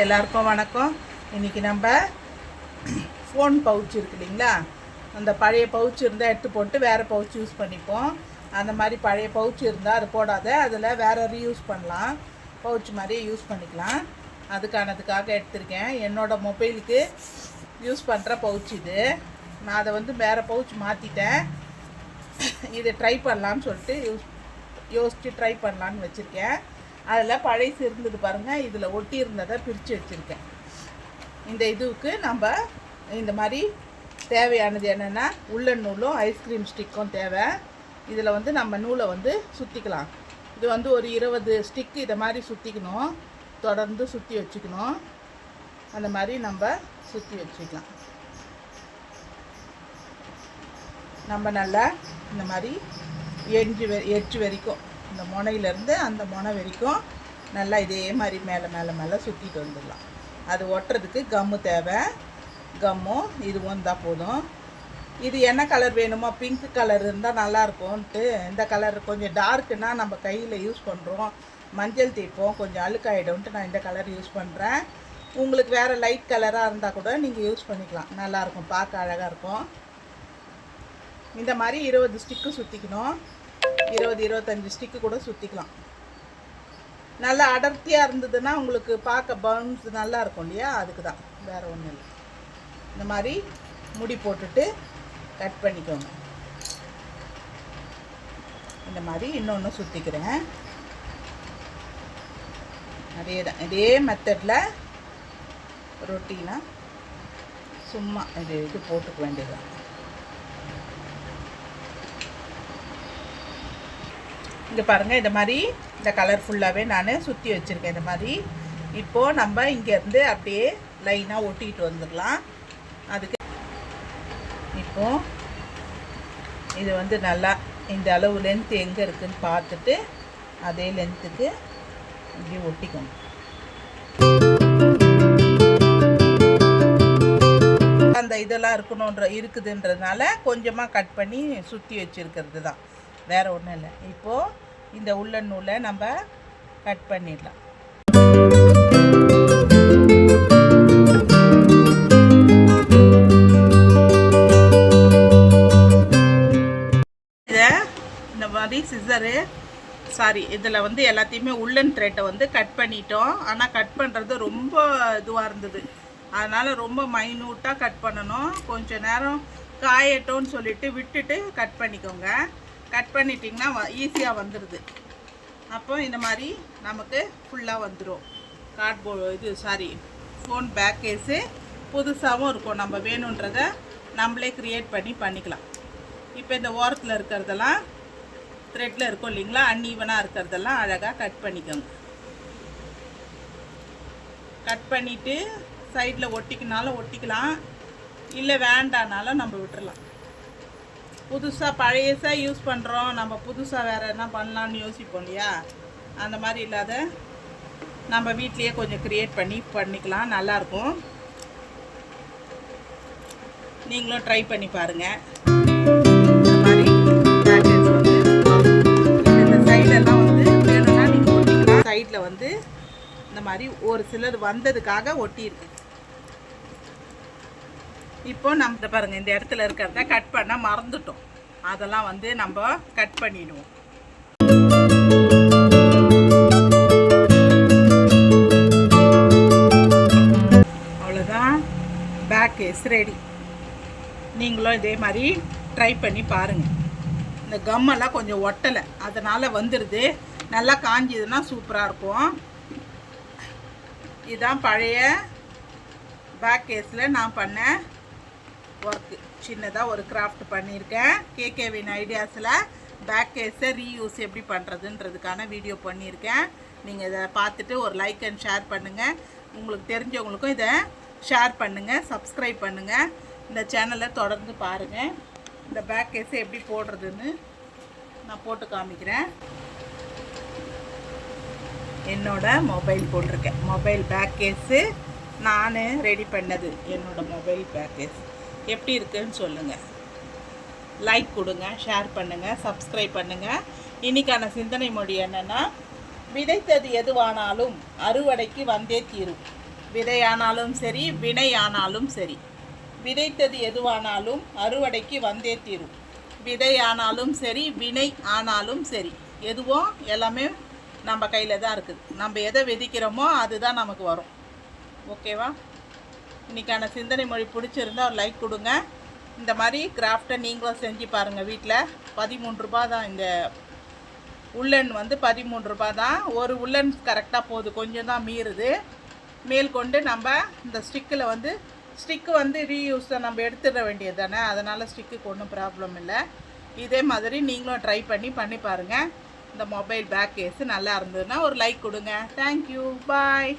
எல்லாருக்கும் வணக்கம். இன்றைக்கி நம்ம ஃபோன் பவுச் இருக்கு இல்லைங்களா, அந்த பழைய பவுச் இருந்தால் எடுத்து போட்டு வேறு பவுச் யூஸ் பண்ணிப்போம். அந்த மாதிரி பழைய பவுச் இருந்தால் அது போடாத, அதில் வேறு ரீயூஸ் பண்ணலாம், பவுச் மாதிரி யூஸ் பண்ணிக்கலாம். அதுக்கானதுக்காக எடுத்திருக்கேன். என்னோடய மொபைலுக்கு யூஸ் பண்ணுற பவுச் இது. நான் அதை வேறு பவுச் மாற்றிட்டேன். இதை ட்ரை பண்ணலான்னு சொல்லிட்டு யோசித்து ட்ரை பண்ணலான்னு வச்சுருக்கேன். அதில் பழைசு இருந்தது பாருங்கள், இதில் ஒட்டி இருந்ததை பிரித்து வச்சுருக்கேன். இந்த இதுவுக்கு நம்ம இந்த மாதிரி தேவையானது என்னென்னா, உள்ளன் நூலும் ஐஸ்கிரீம் ஸ்டிக்கும் தேவை. இதில் நம்ம நூலை சுற்றிக்கலாம். இது ஒரு 20 ஸ்டிக்கு இதை மாதிரி சுற்றிக்கணும். தொடர்ந்து சுற்றி வச்சுக்கணும். அந்த மாதிரி நம்ம சுற்றி வச்சுக்கலாம். நம்ம நல்லா இந்த மாதிரி எட்ஜ் வரைக்கும், இந்த முனையிலேருந்து அந்த முனை வரைக்கும் நல்லா இதே மாதிரி மேலே சுற்றிட்டு வந்துடலாம். அது ஒட்டுறதுக்கு கம்மு தேவை. கம்மும் இதுவும் இருந்தால் போதும். இது என்ன கலர் வேணுமோ, பிங்க் கலர் இருந்தால் நல்லாயிருக்கும்ன்ட்டு இந்த கலர் கொஞ்சம் டார்க்குன்னா நம்ம கையில் யூஸ் பண்ணுறோம், மஞ்சள் தேய்ப்போம், கொஞ்சம் அழுக்காயிடும்ன்ட்டு நான் இந்த கலர் யூஸ் பண்ணுறேன். உங்களுக்கு வேறு லைட் கலராக இருந்தால் கூட நீங்கள் யூஸ் பண்ணிக்கலாம். நல்லாயிருக்கும், பார்க்க அழகாக இருக்கும். இந்த மாதிரி 20 ஸ்டிக்கு சுற்றிக்கணும். 20-25 ஸ்டிக்கு கூட சுற்றிக்கலாம். நல்லா அடர்த்தியாக இருந்ததுன்னா உங்களுக்கு பார்க்க பவுன்ஸ் நல்லா இருக்கும் இல்லையா, அதுக்கு தான், வேறு ஒன்றும் இல்லை. இந்த மாதிரி முடி போட்டுட்டு கட் பண்ணிக்கோங்க. இந்த மாதிரி இன்னொன்று சுற்றிக்கிறேன். அதே தான், இதே மெத்தடில் ரொட்டீனாக சும்மா இது போட்டுக்க வேண்டியதுதான். இங்கே பாருங்கள், இந்த மாதிரி இந்த கலர் ஃபுல்லாகவே நான் சுற்றி வச்சுருக்கேன். இந்த மாதிரி இப்போது நம்ம இங்கேருந்து அப்படியே லைனாக ஒட்டிக்கிட்டு வந்துடலாம். அதுக்கு இப்போது இது நல்லா இந்த அளவு லென்த்து எங்கே இருக்குதுன்னு பார்த்துட்டு அதே லென்த்துக்கு இப்படி ஒட்டிக்கணும். அந்த இதெல்லாம் இருக்குதுன்றதுனால கொஞ்சமாக கட் பண்ணி சுற்றி வச்சுருக்கிறது தான், வேறு ஒன்றும் இல்லை. இப்போது இந்த உள்ளன் நூலை நம்ம கட் பண்ணிடலாம். இதை இந்த மாதிரி இதில் எல்லாத்தையுமே உள்ளன் த்ரெட்டை கட் பண்ணிட்டோம். ஆனால் கட் பண்ணுறது ரொம்ப இதுவாக இருந்தது, அதனால் ரொம்ப மைன்யூட்டாக கட் பண்ணணும். கொஞ்சம் நேரம் காயட்டோன்னு சொல்லிட்டு விட்டுட்டு கட் பண்ணிக்கோங்க. கட் பண்ணிட்டிங்கன்னா ஈஸியாக வந்துடுது. அப்போ இந்த மாதிரி நமக்கு ஃபுல்லாக வந்துடும். ஃபோன் பேக் கேஸு புதுசாகவும் இருக்கும். நம்ம வேணுன்றதை நம்மளே க்ரியேட் பண்ணிக்கலாம். இப்போ இந்த ஓரத்தில் இருக்கிறதெல்லாம் த்ரெட்டில் இருக்கும் இல்லைங்களா, அன்ஈவனாக இருக்கிறதெல்லாம் அழகாக கட் பண்ணிக்கோங்க. கட் பண்ணிவிட்டு சைடில் ஒட்டிக்கினாலும் ஒட்டிக்கலாம், இல்லை வேண்டானாலும் நம்ம விட்டுறலாம். புதுசாக பழையசாக யூஸ் பண்ணுறோம், நம்ம புதுசாக வேறு என்ன பண்ணலான்னு யோசிப்போம் இல்லையா, அந்த மாதிரி இல்லாத நம்ம வீட்லேயே கொஞ்சம் க்ரியேட் பண்ணிக்கலாம். நல்லாயிருக்கும். நீங்களும் ட்ரை பண்ணி பாருங்கள். இந்த மாதிரி இந்த சைடெல்லாம் வேணும்னா நீங்கள் ஒட்டிக்கலாம். சைடில் இந்த மாதிரி ஒரு சிலர் வந்ததுக்காக ஒட்டியிருக்கு. இப்போ நம்ம பாருங்கள், இந்த இடத்துல இருக்கிறத கட் பண்ண மறந்துட்டோம். அதெல்லாம் நம்ம கட் பண்ணிடுவோம். அவ்வளோதான், பேக் கேஸ் ரெடி. நீங்களும் இதே மாதிரி ட்ரை பண்ணி பாருங்கள். இந்த கம்மெல்லாம் கொஞ்சம் ஒட்டலை, அதனால் வந்துடுது. நல்லா காஞ்சிதுன்னா சூப்பராக இருக்கும். இதுதான் பழைய பேக் கேஸில் நான் பண்ண ஒர்க்கு. சின்னதாக ஒரு கிராஃப்ட் பண்ணியிருக்கேன். கேகேவின் ஐடியாஸில் பேக் கேஸை ரீயூஸ் எப்படி பண்ணுறதுன்றதுக்கான வீடியோ பண்ணியிருக்கேன். நீங்கள் இதை பார்த்துட்டு ஒரு லைக் அண்ட் ஷேர் பண்ணுங்கள். உங்களுக்கு தெரிஞ்சவங்களுக்கும் இதை ஷேர் பண்ணுங்கள், சப்ஸ்கிரைப் பண்ணுங்கள். இந்த சேனலை தொடர்ந்து பாருங்கள். இந்த பேக் கேஸை எப்படி போடுறதுன்னு நான் போட்டு காமிக்கிறேன். என்னோட மொபைல் போட்டிருக்கேன். மொபைல் பேக் கேஸு நான் ரெடி பண்ணது. என்னோடய மொபைல் பேக் கேஸ் எப்படி இருக்குதுன்னு சொல்லுங்கள். லைக் கொடுங்க, ஷேர் பண்ணுங்கள், சப்ஸ்கிரைப் பண்ணுங்கள். இன்னைக்கான சிந்தனை மொழி என்னன்னா, விதைத்தது எதுவானாலும் அறுவடைக்கு வந்தே தீரும். விதையானாலும் சரி, வினையானாலும் சரி. விதைத்தது எதுவானாலும் அறுவடைக்கு வந்தே தீரும். விதையானாலும் சரி, வினை ஆனாலும் சரி, எதுவும் எல்லாமே நம்ம கையில் தான் இருக்குது. நம்ம எதை விதைக்கிறோமோ அதுதான் நமக்கு வரும். ஓகேவா? இன்றைக்கான சிந்தனை மொழி பிடிச்சிருந்தா ஒரு லைக் கொடுங்க. இந்த மாதிரி கிராஃப்டை நீங்களும் செஞ்சு பாருங்கள் வீட்டில். 13 ரூபா தான். இந்த உள்ளன் வந்து 13 ரூபா தான். ஒரு உள்ளன் கரெக்டாக போகுது, கொஞ்சம் தான் மீறுது. மேல் கொண்டு நம்ம இந்த ஸ்டிக்கு வந்து ரீயூஸை நம்ம எடுத்துட வேண்டியது தானே, அதனால் ஸ்டிக்குக்கு ஒன்றும் ப்ராப்ளம் இல்லை. இதே மாதிரி நீங்களும் ட்ரை பண்ணி பாருங்கள். இந்த மொபைல் பேக் கேஸு நல்லா இருந்ததுன்னா ஒரு லைக் கொடுங்க. தேங்க்யூ, பாய்.